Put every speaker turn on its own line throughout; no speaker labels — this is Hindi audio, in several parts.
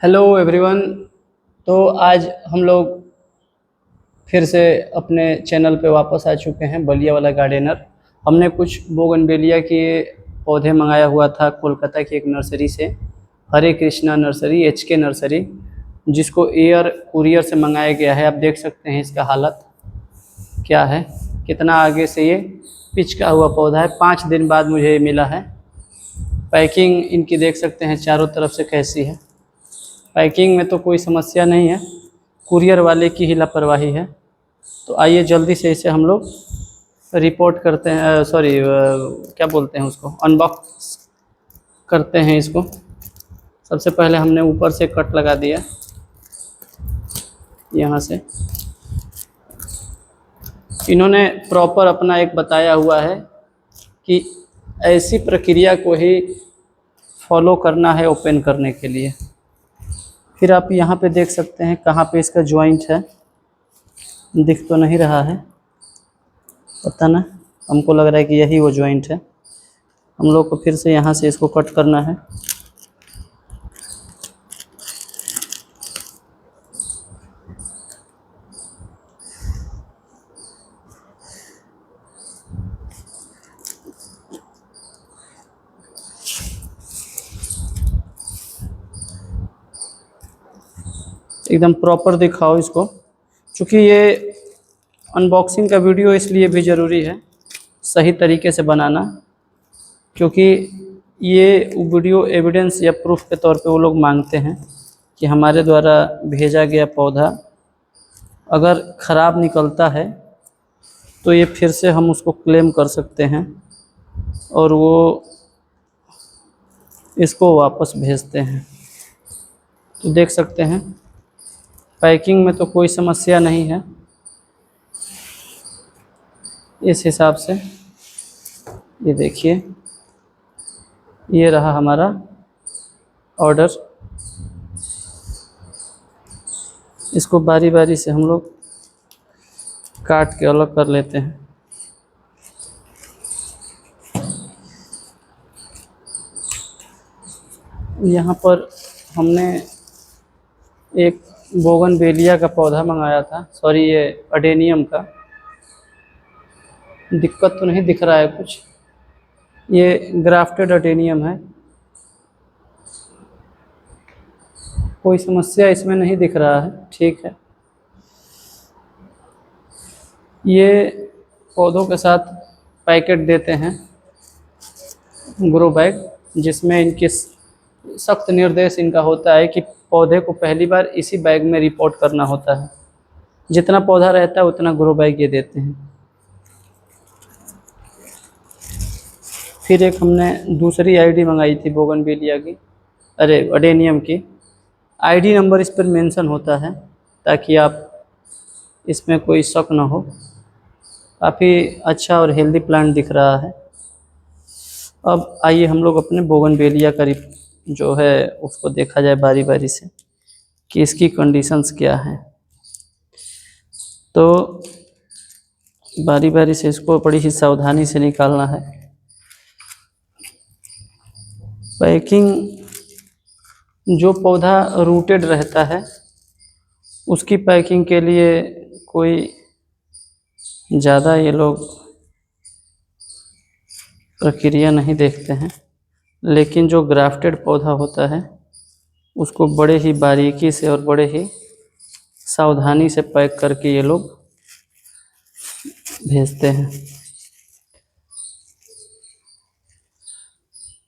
Hello everyone. तो आज हम लोग फिर से अपने चैनल पे वापस आ चुके हैं, बलिया वाला गार्डनर। हमने कुछ बोगनवेलिया के पौधे मंगाया हुआ था कोलकाता की एक नर्सरी से, हरे कृष्णा नर्सरी, HK नर्सरी, जिसको एयर कुरियर से मंगाया गया है। आप देख सकते हैं इसका हालत क्या है, कितना आगे से ये पिचका हुआ पौधा है। 5 दिन बाद मुझे ये मिला है। पैकिंग इनकी देख सकते हैं चारों तरफ से कैसी है। पैकिंग में तो कोई समस्या नहीं है, कुरियर वाले की ही लापरवाही है। तो आइए जल्दी से इसे हम लोग रिपोर्ट करते हैं, सॉरी क्या बोलते हैं उसको, अनबॉक्स करते हैं इसको। सबसे पहले हमने ऊपर से कट लगा दिया, यहाँ से। इन्होंने प्रॉपर अपना एक बताया हुआ है कि ऐसी प्रक्रिया को ही फॉलो करना है ओपन करने के लिए। फिर आप यहाँ पे देख सकते हैं कहाँ पे इसका जॉइंट है, दिख तो नहीं रहा है, पता ना, हमको लग रहा है कि यही वो जॉइंट है। हम लोग को फिर से यहाँ से इसको कट करना है। एकदम प्रॉपर दिखाओ इसको, क्योंकि ये अनबॉक्सिंग का वीडियो इसलिए भी ज़रूरी है सही तरीके से बनाना, क्योंकि ये वीडियो एविडेंस या प्रूफ के तौर पे वो लोग मांगते हैं कि हमारे द्वारा भेजा गया पौधा अगर ख़राब निकलता है तो ये फिर से हम उसको क्लेम कर सकते हैं और वो इसको वापस भेजते हैं। तो देख सकते हैं पैकिंग में तो कोई समस्या नहीं है। इस हिसाब से ये देखिए, ये रहा हमारा ऑर्डर। इसको बारी बारी से हम लोग काट के अलग कर लेते हैं। यहाँ पर हमने एक बोगनवेलिया का पौधा मंगाया था, सॉरी ये अडेनियम का। दिक्कत तो नहीं दिख रहा है कुछ, ये ग्राफ्टेड अडेनियम है, कोई समस्या इसमें नहीं दिख रहा है, ठीक है। ये पौधों के साथ पैकेट देते हैं, ग्रो बैग, जिसमें इनके सख्त निर्देश इनका होता है कि पौधे को पहली बार इसी बैग में रिपोर्ट करना होता है। जितना पौधा रहता है उतना ग्रो बैग ये देते हैं। फिर एक हमने दूसरी आईडी मंगाई थी बोगनवेलिया की, अरे अडेनियम की। आईडी नंबर इस पर मेंशन होता है ताकि आप इसमें कोई शक ना हो। काफ़ी अच्छा और हेल्दी प्लांट दिख रहा है। अब आइए हम लोग अपने बोगनवेलिया का जो है उसको देखा जाए बारी बारी से कि इसकी कंडीशंस क्या हैं। तो बारी बारी से इसको बड़ी ही सावधानी से निकालना है। पैकिंग, जो पौधा रूटेड रहता है उसकी पैकिंग के लिए कोई ज़्यादा ये लोग प्रक्रिया नहीं देखते हैं, लेकिन जो ग्राफ्टेड पौधा होता है उसको बड़े ही बारीकी से और बड़े ही सावधानी से पैक करके ये लोग भेजते हैं।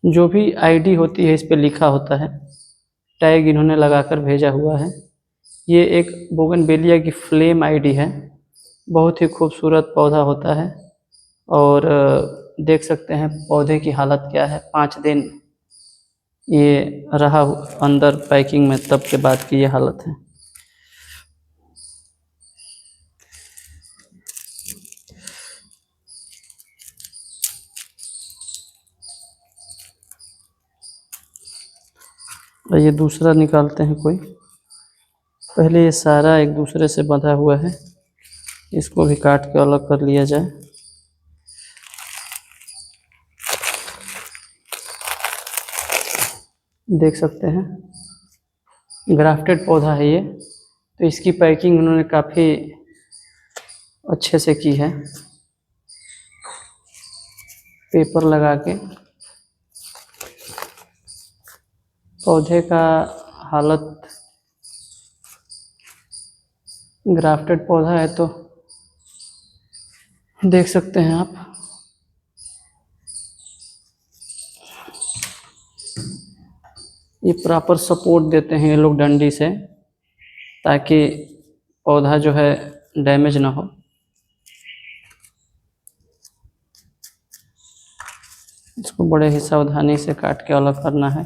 जो भी आईडी होती है इस पे लिखा होता है, टैग इन्होंने लगाकर भेजा हुआ है। ये एक बोगनवेलिया की फ्लेम आईडी है, बहुत ही खूबसूरत पौधा होता है। और देख सकते हैं पौधे की हालत क्या है। 5 दिन ये रहा अंदर पैकिंग में, तब के बाद की ये हालत है। और ये दूसरा निकालते हैं कोई, पहले ये सारा एक दूसरे से बंधा हुआ है, इसको भी काट के अलग कर लिया जाए। देख सकते हैं ग्राफ्टेड पौधा है ये, तो इसकी पैकिंग उन्होंने काफ़ी अच्छे से की है, पेपर लगा के। पौधे का हालत, ग्राफ्टेड पौधा है तो देख सकते हैं आप। ये प्रॉपर सपोर्ट देते हैं ये लोग डंडी से, ताकि पौधा जो है डैमेज ना हो। इसको बड़े ही सावधानी से काट के अलग करना है।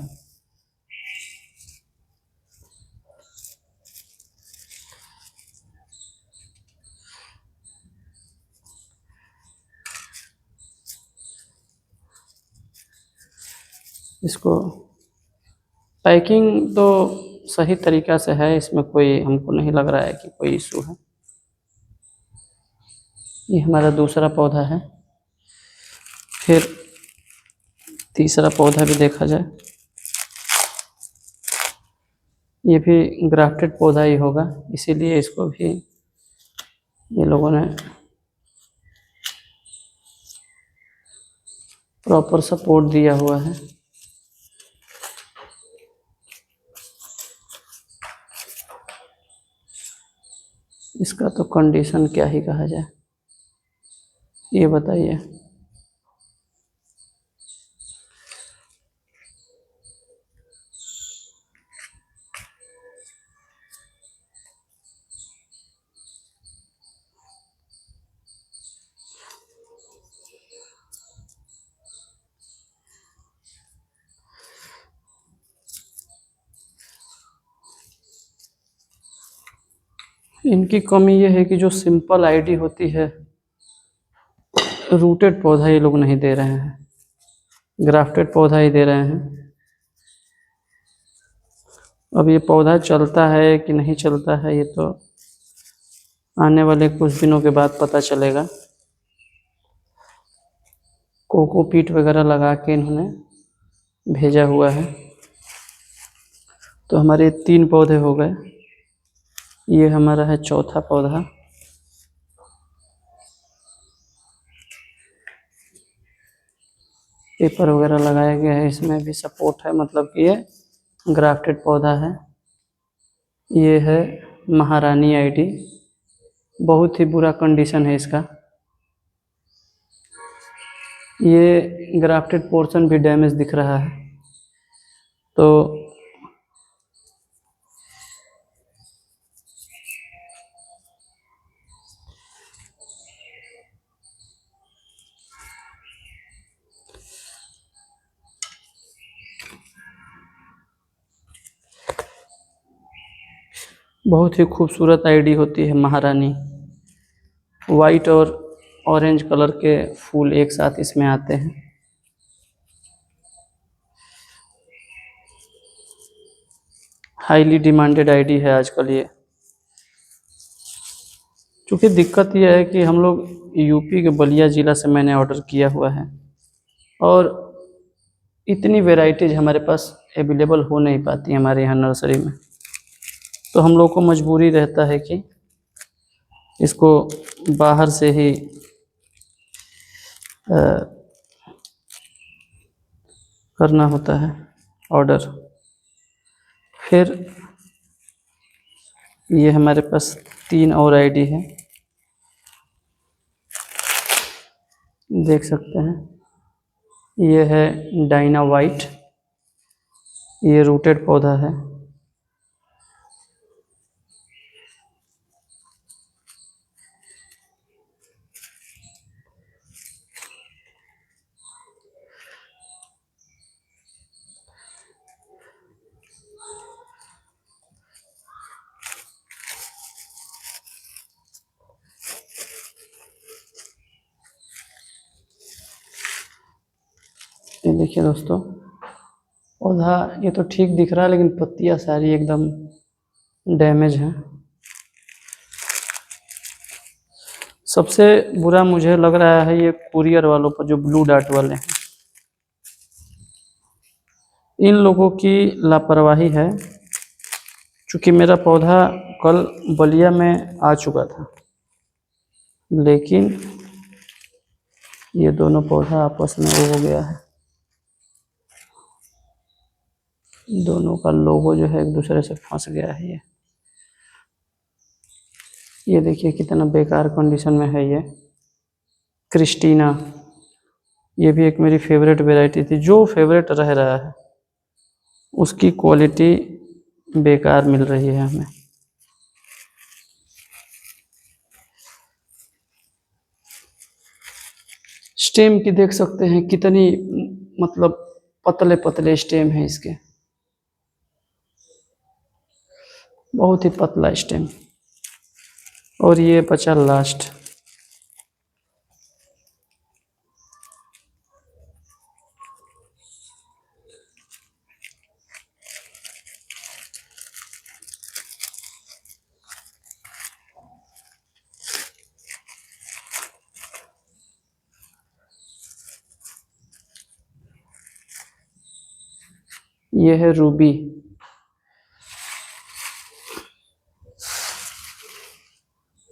इसको पैकिंग तो सही तरीक़ा से है, इसमें कोई हमको नहीं लग रहा है कि कोई इशू है। ये हमारा दूसरा पौधा है। फिर तीसरा पौधा भी देखा जाए, ये भी ग्राफ्टेड पौधा ही होगा, इसीलिए इसको भी ये लोगों ने प्रॉपर सपोर्ट दिया हुआ है। इसका तो कंडीशन क्या ही कहा जाए, ये बताइए। इनकी कमी ये है कि जो सिंपल आईडी होती है, रूटेड पौधा ये लोग नहीं दे रहे हैं, ग्राफ्टेड पौधा ही दे रहे हैं। अब ये पौधा चलता है कि नहीं चलता है, ये तो आने वाले कुछ दिनों के बाद पता चलेगा। कोकोपीट वगैरह लगा के इन्होंने भेजा हुआ है। तो हमारे 3 पौधे हो गए, ये हमारा है चौथा पौधा। पेपर वगैरह लगाया गया है, इसमें भी सपोर्ट है, मतलब कि ये ग्राफ्टेड पौधा है। ये है महारानी आईडी, बहुत ही बुरा कंडीशन है इसका। ये ग्राफ्टेड पोर्शन भी डैमेज दिख रहा है। तो बहुत ही खूबसूरत आईडी होती है महारानी। वाइट और ऑरेंज कलर के फूल एक साथ इसमें आते हैं। हाईली डिमांडेड आईडी है आजकल ये। क्योंकि दिक्कत यह है कि हम लोग यूपी के बलिया ज़िला से मैंने ऑर्डर किया हुआ है, और इतनी वेराइटीज़ हमारे पास अवेलेबल हो नहीं पाती हमारे यहाँ नर्सरी में। तो हम लोग को मजबूरी रहता है कि इसको बाहर से ही करना होता है ऑर्डर। फिर ये हमारे पास 3 और आईडी है, देख सकते हैं। ये है डायना वाइट, ये रूटेड पौधा है। ये देखिए दोस्तों, पौधा ये तो ठीक दिख रहा है, लेकिन पत्तियां सारी एकदम डैमेज हैं। सबसे बुरा मुझे लग रहा है ये कुरियर वालों पर, जो ब्लू डार्ट वाले हैं। इन लोगों की लापरवाही है चूँकि मेरा पौधा कल बलिया में आ चुका था, लेकिन ये दोनों पौधा आपस में वो हो गया है, दोनों का लोगो जो है एक दूसरे से फंस गया है। ये देखिए कितना बेकार कंडीशन में है ये क्रिस्टीना। ये भी एक मेरी फेवरेट वैरायटी थी, जो फेवरेट रह रहा है उसकी क्वालिटी बेकार मिल रही है हमें। स्टेम की देख सकते हैं कितनी मतलब पतले पतले स्टेम है इसके, बहुत ही पतला स्टेम। और ये बचा लास्ट। ये है रूबी।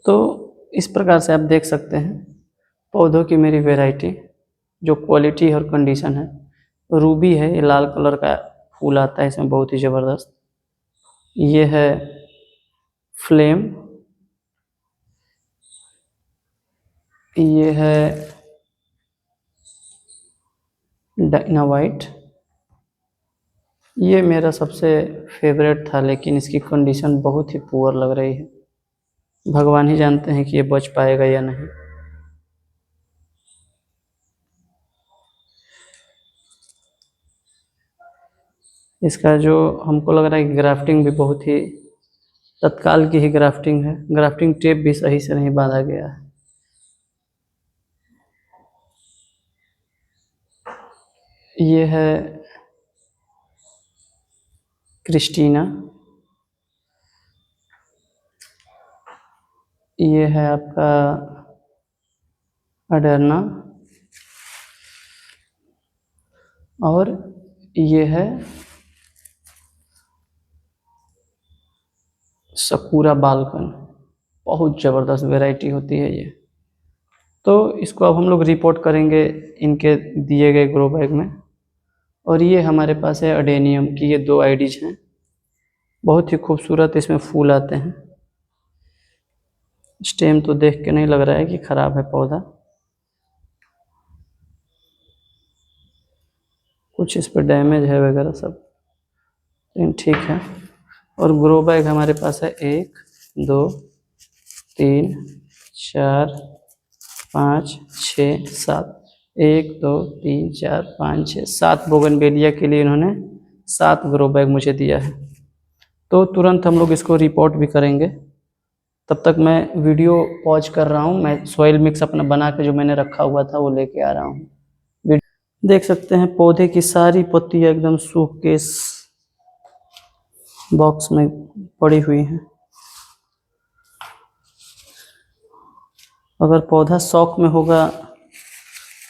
तो इस प्रकार से आप देख सकते हैं पौधों की मेरी वैरायटी, जो क्वालिटी और कंडीशन है। रूबी है, ये लाल कलर का फूल आता है इसमें, बहुत ही ज़बरदस्त। ये है फ्लेम, ये है डायनावाइट। ये मेरा सबसे फेवरेट था, लेकिन इसकी कंडीशन बहुत ही पुअर लग रही है। भगवान ही जानते हैं कि ये बच पाएगा या नहीं। इसका जो हमको लग रहा है कि ग्राफ्टिंग भी बहुत ही तत्काल की ही ग्राफ्टिंग है, ग्राफ्टिंग टेप भी सही से नहीं बांधा गया है। ये है क्रिस्टीना, ये है आपका अडर्ना, और ये है सकुरा बालकन। बहुत ज़बरदस्त वैरायटी होती है ये। तो इसको अब हम लोग रिपोर्ट करेंगे इनके दिए गए ग्रो बैग में। और ये हमारे पास है अडेनियम की, ये 2 आईडीज हैं, बहुत ही खूबसूरत इसमें फूल आते हैं। स्टेम तो देख के नहीं लग रहा है कि ख़राब है पौधा, कुछ इस पर डैमेज है वगैरह सब, लेकिन ठीक है। और ग्रो बैग हमारे पास है 1 2 3 4 5 6 7, 1 2 3 4 5 6 7 बोगनवेलिया के लिए इन्होंने 7 ग्रो बैग मुझे दिया है। तो तुरंत हम लोग इसको रिपोर्ट भी करेंगे। तब तक मैं वीडियो पॉज कर रहा हूँ, मैं सॉइल मिक्स अपना बना के जो मैंने रखा हुआ था वो लेके आ रहा हूँ। देख सकते हैं पौधे की सारी पत्तियाँ एकदम सूख के इस बॉक्स में पड़ी हुई हैं। अगर पौधा शौक में होगा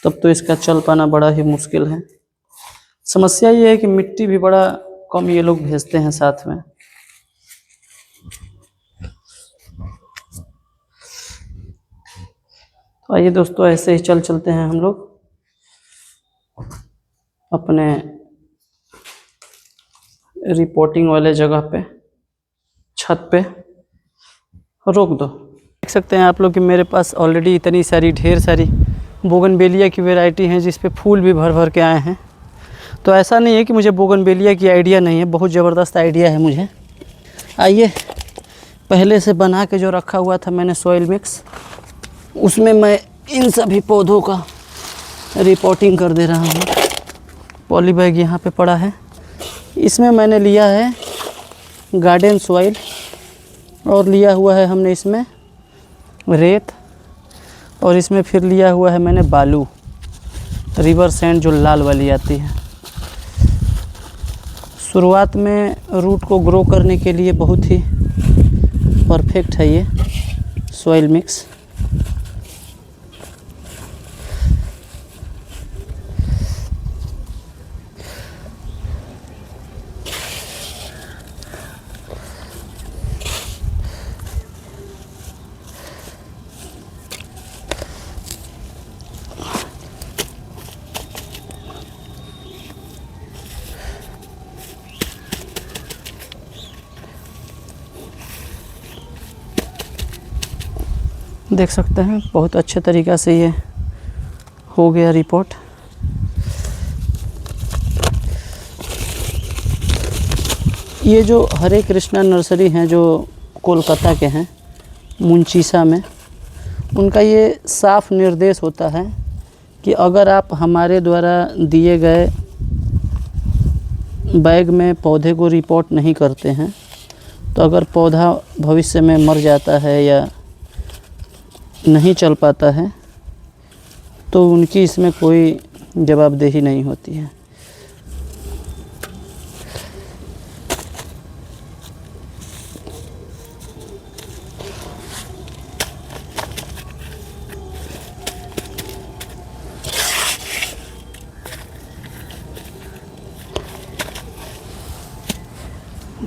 तब तो इसका चल पाना बड़ा ही मुश्किल है। समस्या ये है कि मिट्टी भी बड़ा कम ये लोग भेजते हैं साथ में। तो आइए दोस्तों, ऐसे ही चलते हैं हम लोग अपने रिपोर्टिंग वाले जगह पे, छत पे। रोक दो। देख सकते हैं आप लोग कि मेरे पास ऑलरेडी इतनी सारी ढेर सारी बोगनवेलिया की वैरायटी हैं जिस पे फूल भी भर भर के आए हैं। तो ऐसा नहीं है कि मुझे बोगनवेलिया की आइडिया नहीं है, बहुत ज़बरदस्त आइडिया है मुझे। आइए, पहले से बना के जो रखा हुआ था मैंने सॉइल मिक्स, उसमें मैं इन सभी पौधों का रिपोर्टिंग कर दे रहा हूँ। पॉली बैग यहाँ पे पड़ा है, इसमें मैंने लिया है गार्डन सॉइल, और लिया हुआ है हमने इसमें रेत, और इसमें फिर लिया हुआ है मैंने बालू, रिवर सैंड जो लाल वाली आती है। शुरुआत में रूट को ग्रो करने के लिए बहुत ही परफेक्ट है ये सॉइल मिक्स। देख सकते हैं बहुत अच्छे तरीक़ा से ये हो गया रिपोर्ट। ये जो हरे कृष्णा नर्सरी हैं जो कोलकाता के हैं मुंशीसा में, उनका ये साफ निर्देश होता है कि अगर आप हमारे द्वारा दिए गए बैग में पौधे को रिपोर्ट नहीं करते हैं तो अगर पौधा भविष्य में मर जाता है या नहीं चल पाता है तो उनकी इसमें कोई जवाबदेही नहीं होती है।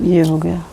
ये हो गया।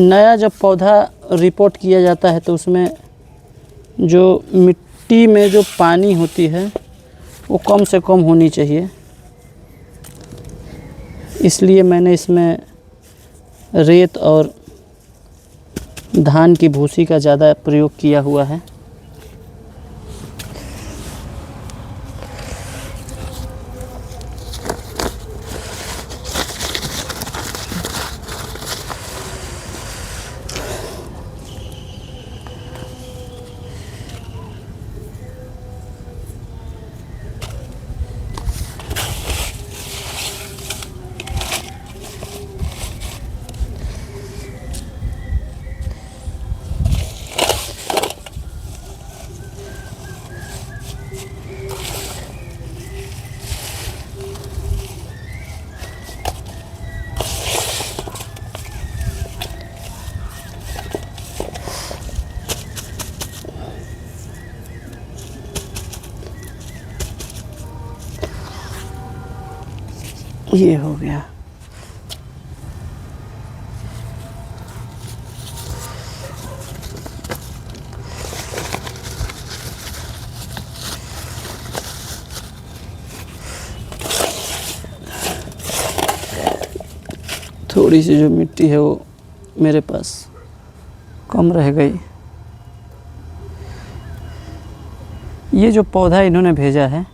नया जब पौधा रिपोर्ट किया जाता है तो उसमें जो मिट्टी में जो पानी होती है वो कम से कम होनी चाहिए, इसलिए मैंने इसमें रेत और धान की भूसी का ज़्यादा प्रयोग किया हुआ है। ये हो गया। थोड़ी सी जो मिट्टी है वो मेरे पास कम रह गई। ये जो पौधा इन्होंने भेजा है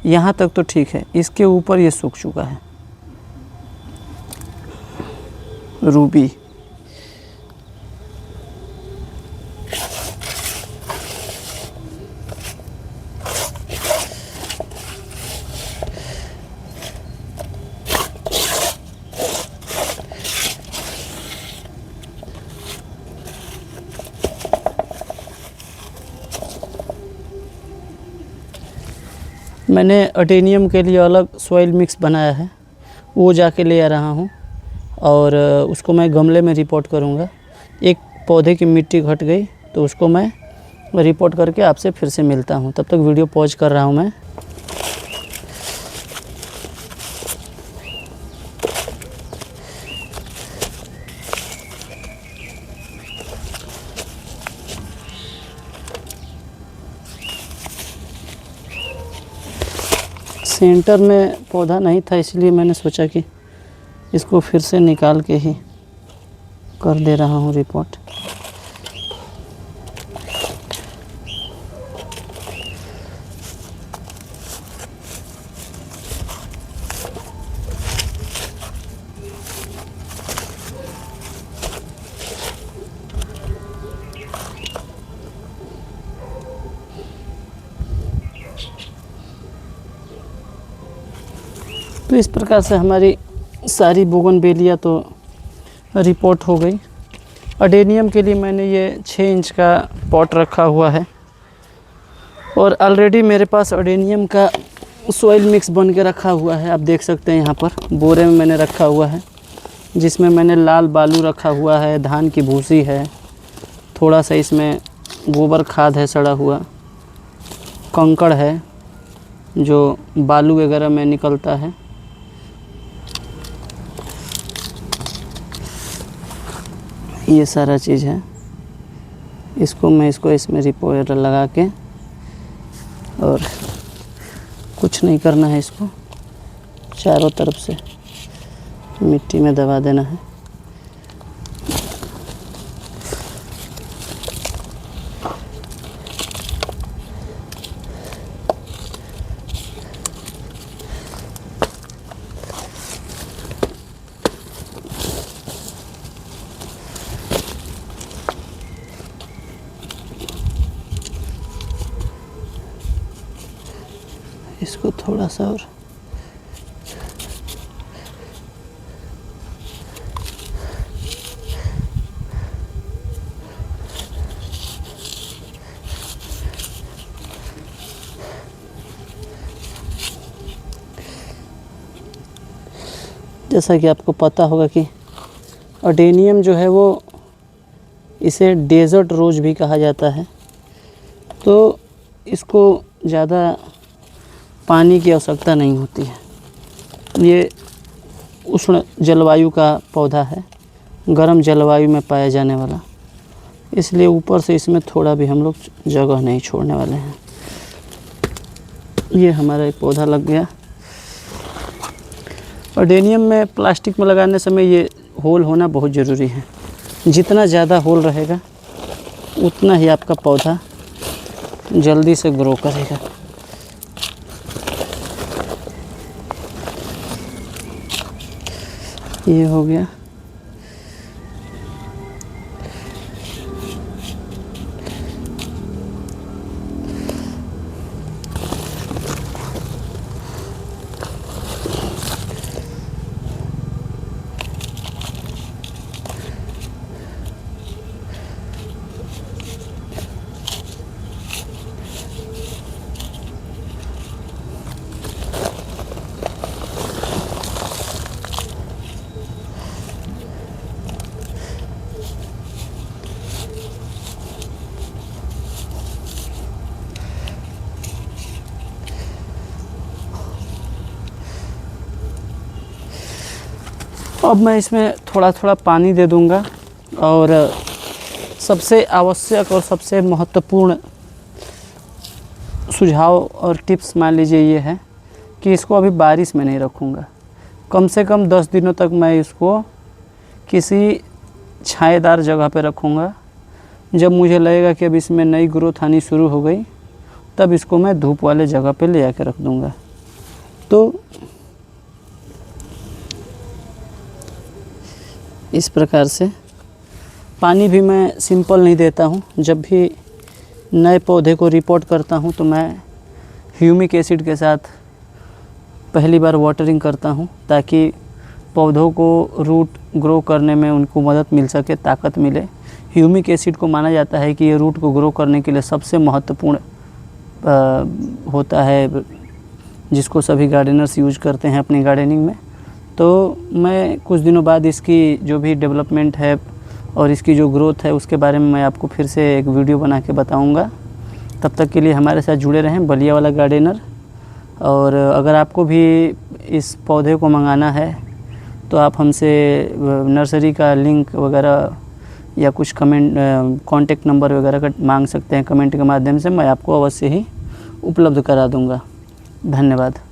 यहाँ तक तो ठीक है, इसके ऊपर ये सूख चुका है। रूबी मैंने अटेनियम के लिए अलग सॉइल मिक्स बनाया है, वो जाके ले आ रहा हूँ और उसको मैं गमले में रिपोर्ट करूँगा। एक पौधे की मिट्टी घट गई तो उसको मैं रिपोर्ट करके आपसे फिर से मिलता हूँ। तब तक वीडियो पॉज कर रहा हूँ मैं। सेंटर में पौधा नहीं था, इसलिए मैंने सोचा कि इसको फिर से निकाल के ही कर दे रहा हूँ रिपोर्ट। तो इस प्रकार से हमारी सारी बोगनवेलिया तो रिपोर्ट हो गई। अडेनियम के लिए मैंने ये 6 इंच का पॉट रखा हुआ है और ऑलरेडी मेरे पास अडेनियम का सॉइल मिक्स बन के रखा हुआ है। आप देख सकते हैं यहाँ पर बोरे में मैंने रखा हुआ है, जिसमें मैंने लाल बालू रखा हुआ है, धान की भूसी है, थोड़ा सा इसमें गोबर खाद है सड़ा हुआ, कंकड़ है जो बालू वगैरह में निकलता है, ये सारा चीज़ है। इसको इसमें रिपोर्टर लगा के, और कुछ नहीं करना है, इसको चारों तरफ से मिट्टी में दबा देना है। इसको थोड़ा सा और जैसा कि आपको पता होगा कि अडेनियम जो है वो इसे डेजर्ट रोज़ भी कहा जाता है, तो इसको ज़्यादा पानी की आवश्यकता नहीं होती है। ये उष्ण जलवायु का पौधा है, गर्म जलवायु में पाया जाने वाला, इसलिए ऊपर से इसमें थोड़ा भी हम लोग जगह नहीं छोड़ने वाले हैं। ये हमारा एक पौधा लग गया। अडेनियम में प्लास्टिक में लगाने समय ये होल होना बहुत ज़रूरी है। जितना ज़्यादा होल रहेगा उतना ही आपका पौधा जल्दी से ग्रो करेगा। ये हो गया। अब मैं इसमें थोड़ा थोड़ा पानी दे दूंगा, और सबसे आवश्यक और सबसे महत्वपूर्ण सुझाव और टिप्स मान लीजिए ये है कि इसको अभी बारिश में नहीं रखूँगा। कम से कम 10 दिनों तक मैं इसको किसी छाएदार जगह पे रखूँगा। जब मुझे लगेगा कि अब इसमें नई ग्रोथ आनी शुरू हो गई, तब इसको मैं धूप वाले जगह पे ले आके रख दूँगा। तो इस प्रकार से पानी भी मैं सिंपल नहीं देता हूँ। जब भी नए पौधे को रिपोर्ट करता हूँ तो मैं ह्यूमिक एसिड के साथ पहली बार वाटरिंग करता हूँ, ताकि पौधों को रूट ग्रो करने में उनको मदद मिल सके, ताकत मिले। ह्यूमिक एसिड को माना जाता है कि ये रूट को ग्रो करने के लिए सबसे महत्वपूर्ण होता है, जिसको सभी गार्डनर्स यूज करते हैं अपनी गार्डनिंग में। तो मैं कुछ दिनों बाद इसकी जो भी डेवलपमेंट है और इसकी जो ग्रोथ है उसके बारे में मैं आपको फिर से एक वीडियो बना के बताऊंगा। तब तक के लिए हमारे साथ जुड़े रहें, बलिया वाला गार्डनर। और अगर आपको भी इस पौधे को मंगाना है तो आप हमसे नर्सरी का लिंक वगैरह या कुछ कॉन्टेक्ट नंबर वगैरह का मांग सकते हैं कमेंट के माध्यम से। मैं आपको अवश्य ही उपलब्ध करा दूंगा। धन्यवाद।